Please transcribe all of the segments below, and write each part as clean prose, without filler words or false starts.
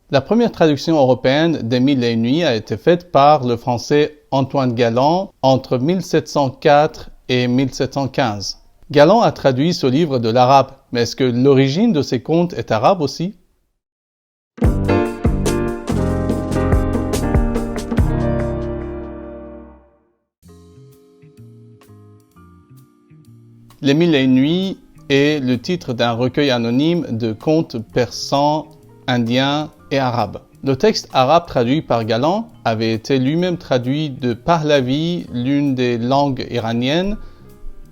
La première traduction européenne des Mille et une nuits a été faite par le français Antoine Galland entre 1704 et 1715. Galland a traduit ce livre de l'arabe, mais est-ce que l'origine de ces contes est arabe aussi? Les Mille et une nuits est le titre d'un recueil anonyme de contes persans, indiens et arabes. Le texte arabe traduit par Galland avait été lui-même traduit de Pahlavi, l'une des langues iraniennes,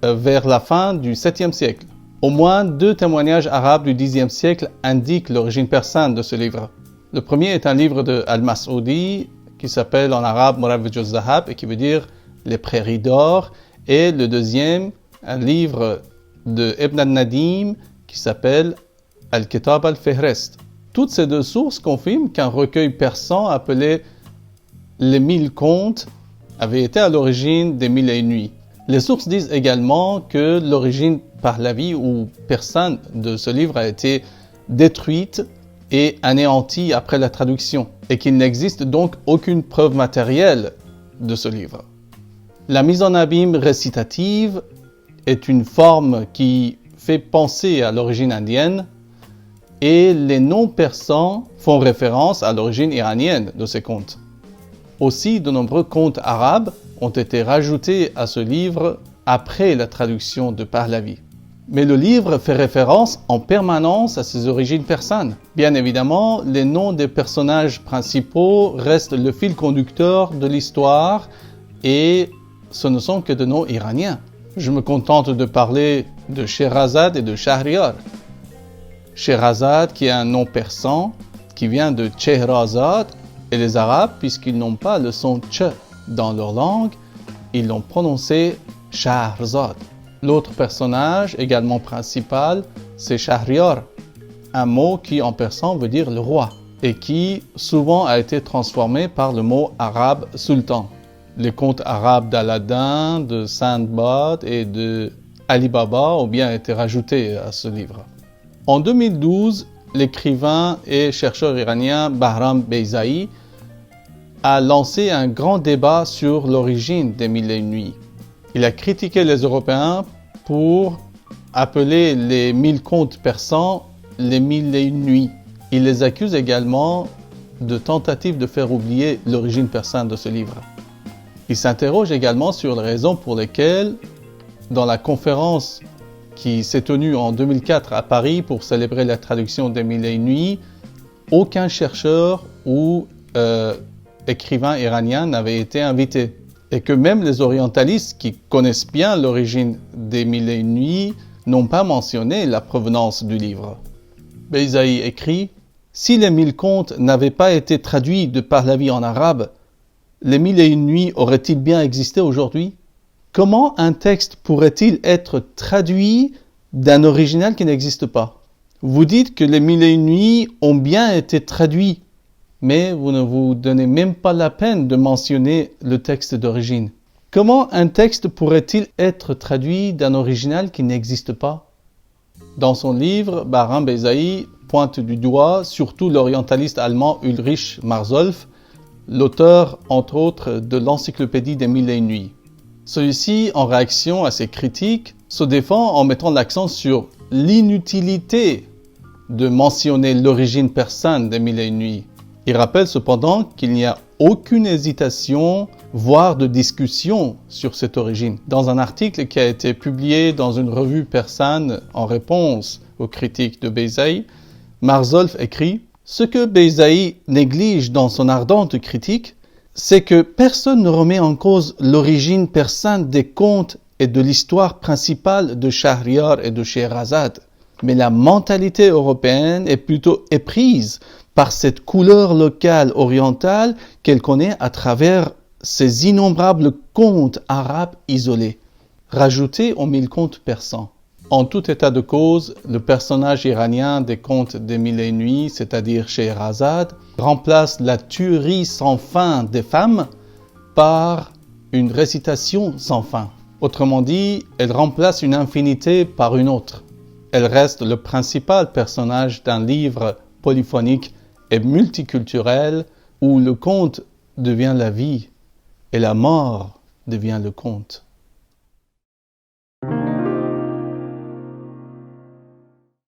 vers la fin du 7e siècle. Au moins 2 témoignages arabes du 10e siècle indiquent l'origine persane de ce livre. Le premier est un livre de Al-Mas'udi qui s'appelle en arabe Murawij al-Zahab et qui veut dire les prairies d'or, et le deuxième, un livre de Ibn al-Nadim qui s'appelle Al-Kitab al-Fihrist. Toutes ces 2 sources confirment qu'un recueil persan appelé Les 1000 contes avait été à l'origine des Mille et une nuits. Les sources disent également que l'origine pahlavi ou persane de ce livre a été détruite et anéantie après la traduction, et qu'il n'existe donc aucune preuve matérielle de ce livre. La mise en abîme récitative est une forme qui fait penser à l'origine indienne, et les noms persans font référence à l'origine iranienne de ces contes. Aussi, de nombreux contes arabes ont été rajoutés à ce livre après la traduction de Pahlavi. Mais le livre fait référence en permanence à ses origines persanes. Bien évidemment, les noms des personnages principaux restent le fil conducteur de l'histoire et ce ne sont que de noms iraniens. Je me contente de parler de Scheherazade et de Shahryar. Scheherazade qui est un nom persan qui vient de Chehrazad, et les Arabes, puisqu'ils n'ont pas le son ch dans leur langue, ils l'ont prononcé Shahrazad. L'autre personnage, également principal, c'est Shahryar, un mot qui en persan veut dire le roi, et qui souvent a été transformé par le mot arabe sultan. Les contes arabes d'Aladin, de Sindbad et de Ali Baba ont bien été rajoutés à ce livre. En 2012, l'écrivain et chercheur iranien Bahram Beyzaï a lancé un grand débat sur l'origine des Mille et une nuits. Il a critiqué les Européens pour appeler les 1000 contes persans les Mille et une nuits. Il les accuse également de tentatives de faire oublier l'origine persane de ce livre. Il s'interroge également sur les raisons pour lesquelles, dans la conférence qui s'est tenue en 2004 à Paris pour célébrer la traduction des Mille et une nuits, aucun chercheur ou écrivain iranien n'avait été invité. Et que même les orientalistes qui connaissent bien l'origine des Mille et une nuits n'ont pas mentionné la provenance du livre. Beyzaï écrit « Si les 1000 contes n'avaient pas été traduits de Pahlavi en arabe, les Mille et une nuits auraient-ils bien existé aujourd'hui ? Comment un texte pourrait-il être traduit d'un original qui n'existe pas ? Vous dites que les Mille et une nuits ont bien été traduits, mais vous ne vous donnez même pas la peine de mentionner le texte d'origine. Comment un texte pourrait-il être traduit d'un original qui n'existe pas ? Dans son livre, Bahram Beyzaï pointe du doigt surtout l'orientaliste allemand Ulrich Marzolf, l'auteur entre autres de l'Encyclopédie des Mille et une nuits. Celui-ci, en réaction à ces critiques, se défend en mettant l'accent sur l'inutilité de mentionner l'origine persane des Mille et une nuits. Il rappelle cependant qu'il n'y a aucune hésitation, voire de discussion sur cette origine. Dans un article qui a été publié dans une revue persane en réponse aux critiques de Beyzaï, Marzolf écrit « Ce que Beyzaï néglige dans son ardente critique, c'est que personne ne remet en cause l'origine persane des contes et de l'histoire principale de Shahryar et de Scheherazade. Mais la mentalité européenne est plutôt éprise par cette couleur locale orientale qu'elle connaît à travers ces innombrables contes arabes isolés, rajoutés aux 1000 contes persans. En tout état de cause, le personnage iranien des contes des Mille et une nuits, c'est-à-dire Scheherazade, remplace la tuerie sans fin des femmes par une récitation sans fin. Autrement dit, elle remplace une infinité par une autre. Elle reste le principal personnage d'un livre polyphonique et multiculturel où le conte devient la vie et la mort devient le conte.